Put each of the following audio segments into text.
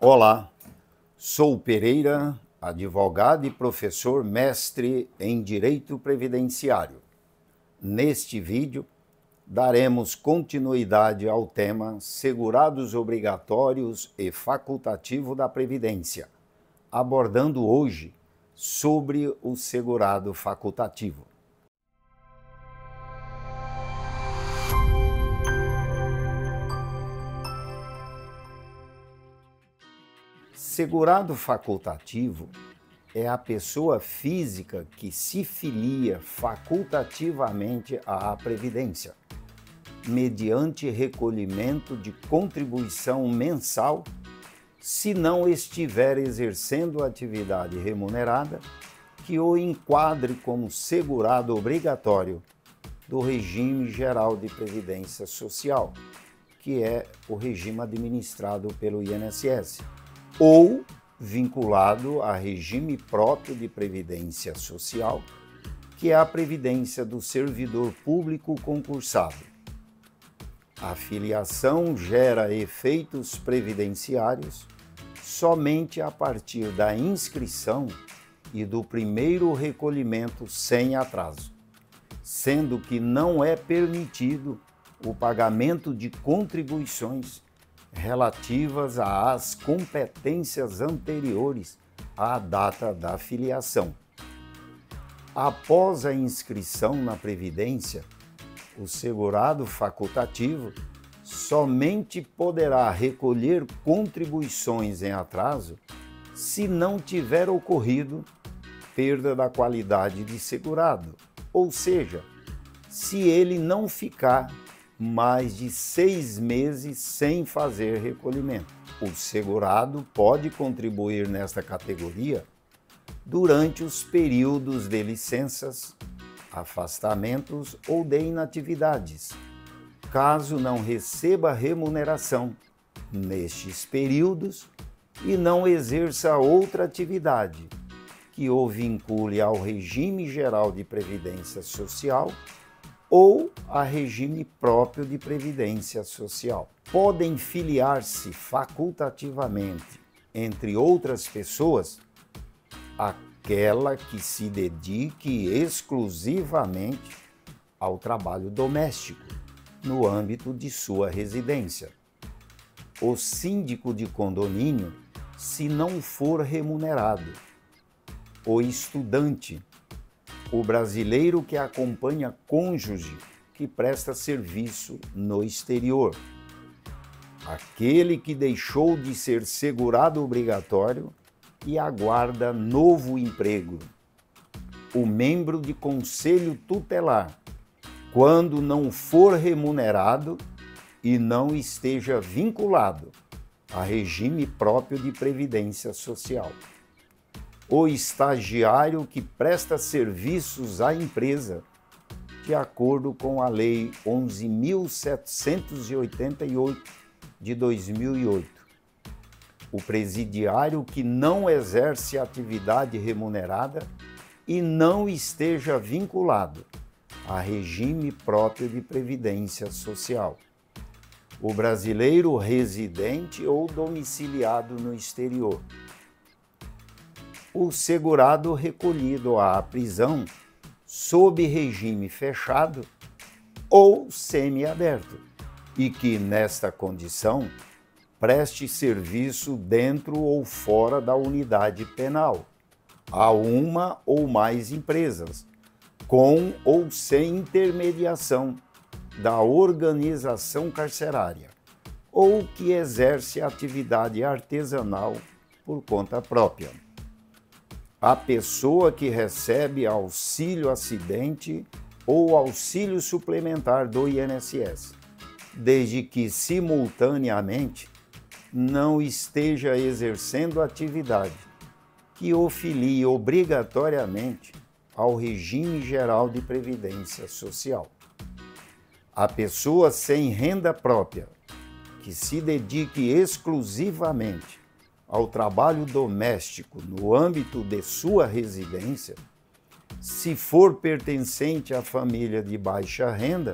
Olá, sou Pereira, advogado e professor mestre em Direito Previdenciário. Neste vídeo, daremos continuidade ao tema Segurados Obrigatórios e Facultativo da Previdência, abordando hoje sobre o segurado facultativo. Segurado facultativo é a pessoa física que se filia facultativamente à Previdência, mediante recolhimento de contribuição mensal, se não estiver exercendo atividade remunerada que o enquadre como segurado obrigatório do Regime Geral de Previdência Social, que é o regime administrado pelo INSS, ou vinculado a regime próprio de previdência social, que é a previdência do servidor público concursado. A filiação gera efeitos previdenciários somente a partir da inscrição e do primeiro recolhimento sem atraso, sendo que não é permitido o pagamento de contribuições relativas às competências anteriores à data da filiação. Após a inscrição na Previdência, o segurado facultativo somente poderá recolher contribuições em atraso se não tiver ocorrido perda da qualidade de segurado, ou seja, se ele não ficar mais de 6 meses sem fazer recolhimento. O segurado pode contribuir nesta categoria durante os períodos de licenças, afastamentos ou de inatividades, caso não receba remuneração nestes períodos e não exerça outra atividade que o vincule ao regime geral de previdência social ou a regime próprio de previdência social. Podem filiar-se facultativamente, entre outras pessoas, aquela que se dedique exclusivamente ao trabalho doméstico, no âmbito de sua residência. O síndico de condomínio, se não for remunerado. O estudante, o brasileiro que acompanha cônjuge que presta serviço no exterior, aquele que deixou de ser segurado obrigatório e aguarda novo emprego, o membro de conselho tutelar, quando não for remunerado e não esteja vinculado a regime próprio de previdência social. O estagiário que presta serviços à empresa, de acordo com a Lei 11.788 de 2008. O presidiário que não exerce atividade remunerada e não esteja vinculado a regime próprio de previdência social. O brasileiro residente ou domiciliado no exterior. O segurado recolhido à prisão sob regime fechado ou semiaberto e que, nesta condição, preste serviço dentro ou fora da unidade penal, a uma ou mais empresas, com ou sem intermediação da organização carcerária, ou que exerce atividade artesanal por conta própria. A pessoa que recebe auxílio acidente ou auxílio suplementar do INSS, desde que simultaneamente não esteja exercendo atividade que o filie obrigatoriamente ao regime geral de previdência social. A pessoa sem renda própria, que se dedique exclusivamente ao trabalho doméstico no âmbito de sua residência, se for pertencente à família de baixa renda,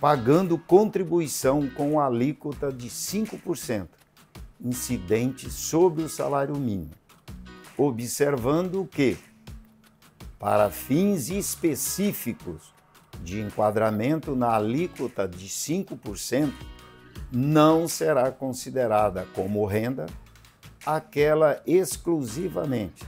pagando contribuição com alíquota de 5%, incidente sobre o salário mínimo, observando que, para fins específicos de enquadramento na alíquota de 5%, não será considerada como renda aquela exclusivamente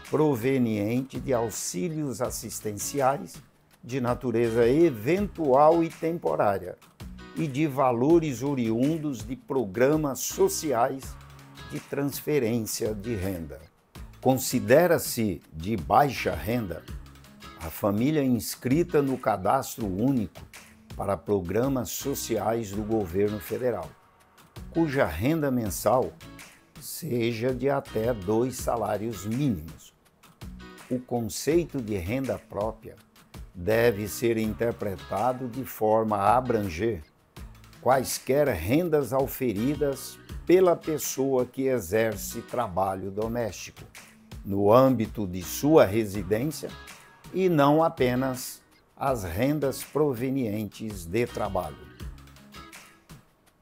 proveniente de auxílios assistenciais de natureza eventual e temporária e de valores oriundos de programas sociais de transferência de renda. Considera-se de baixa renda a família inscrita no Cadastro Único para Programas Sociais do Governo Federal, cuja renda mensal seja de até 2 salários mínimos. O conceito de renda própria deve ser interpretado de forma a abranger quaisquer rendas auferidas pela pessoa que exerce trabalho doméstico, no âmbito de sua residência, e não apenas as rendas provenientes de trabalho.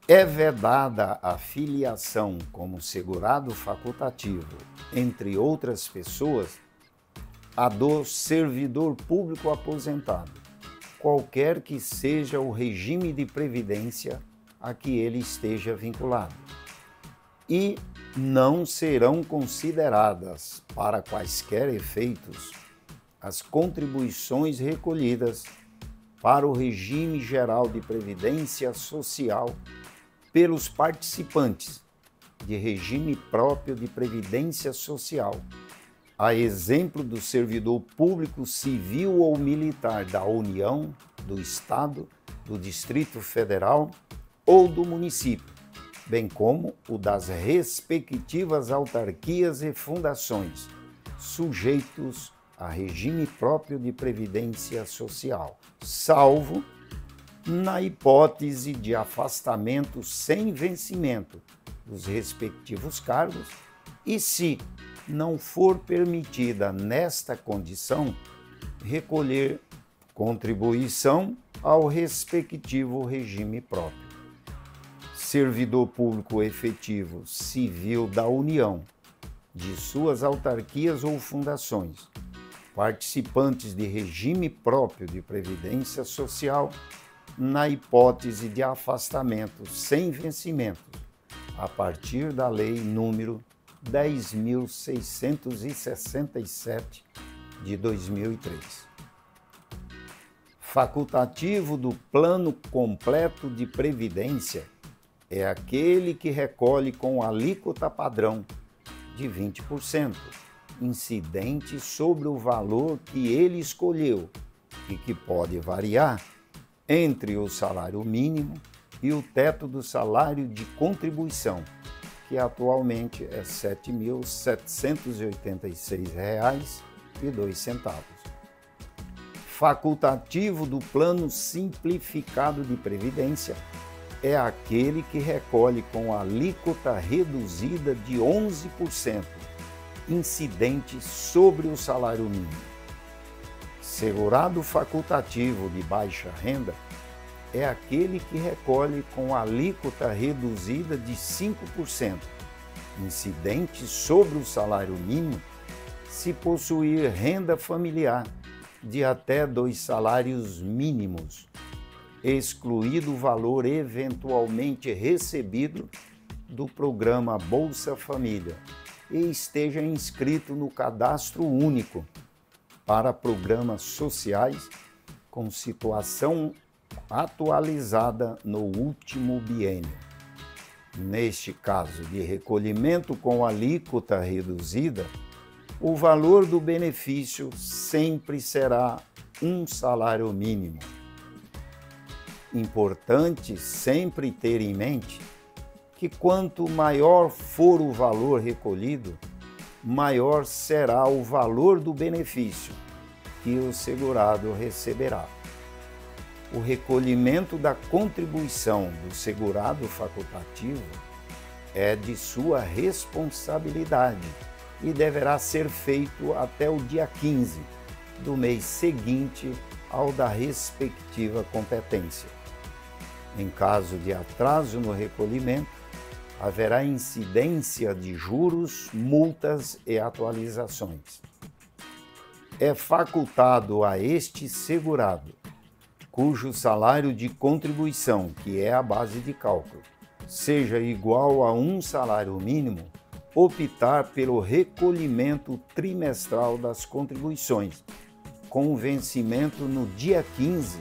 É vedada a filiação como segurado facultativo, entre outras pessoas, a do servidor público aposentado, qualquer que seja o regime de previdência a que ele esteja vinculado, e não serão consideradas, para quaisquer efeitos, as contribuições recolhidas para o regime geral de previdência social pelos participantes de regime próprio de previdência social, a exemplo do servidor público civil ou militar da União, do Estado, do Distrito Federal ou do município, bem como o das respectivas autarquias e fundações, sujeitos a regime próprio de previdência social, salvo na hipótese de afastamento sem vencimento dos respectivos cargos e, se não for permitida nesta condição, recolher contribuição ao respectivo regime próprio. Servidor público efetivo civil da União, de suas autarquias ou fundações, participantes de regime próprio de previdência social, na hipótese de afastamento sem vencimento, a partir da Lei número 10.667 de 2003. Facultativo do Plano Completo de Previdência é aquele que recolhe com alíquota padrão de 20%, incidente sobre o valor que ele escolheu e que pode variar entre o salário mínimo e o teto do salário de contribuição, que atualmente é R$ 7.786,02. Facultativo do Plano Simplificado de Previdência é aquele que recolhe com alíquota reduzida de 11%, incidente sobre o salário mínimo. Segurado facultativo de baixa renda é aquele que recolhe com alíquota reduzida de 5%, incidente sobre o salário mínimo, se possuir renda familiar de até 2 salários mínimos, excluído o valor eventualmente recebido do programa Bolsa Família e esteja inscrito no Cadastro Único para programas sociais com situação atualizada no último biênio. Neste caso de recolhimento com alíquota reduzida, o valor do benefício sempre será um salário mínimo. Importante sempre ter em mente que quanto maior for o valor recolhido, maior será o valor do benefício que o segurado receberá. O recolhimento da contribuição do segurado facultativo é de sua responsabilidade e deverá ser feito até o dia 15 do mês seguinte ao da respectiva competência. Em caso de atraso no recolhimento, haverá incidência de juros, multas e atualizações. É facultado a este segurado, cujo salário de contribuição, que é a base de cálculo, seja igual a um salário mínimo, optar pelo recolhimento trimestral das contribuições, com vencimento no dia 15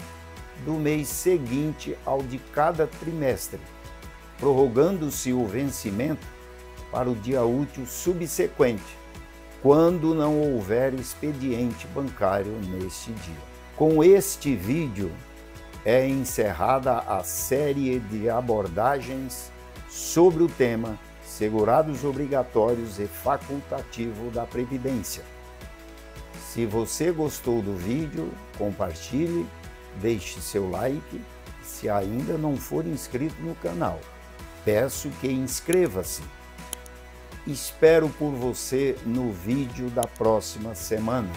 do mês seguinte ao de cada trimestre, prorrogando-se o vencimento para o dia útil subsequente, quando não houver expediente bancário neste dia. Com este vídeo é encerrada a série de abordagens sobre o tema segurados obrigatórios e facultativo da Previdência. Se você gostou do vídeo, compartilhe, deixe seu like. Se ainda não for inscrito no canal, peço que inscreva-se. Espero por você no vídeo da próxima semana.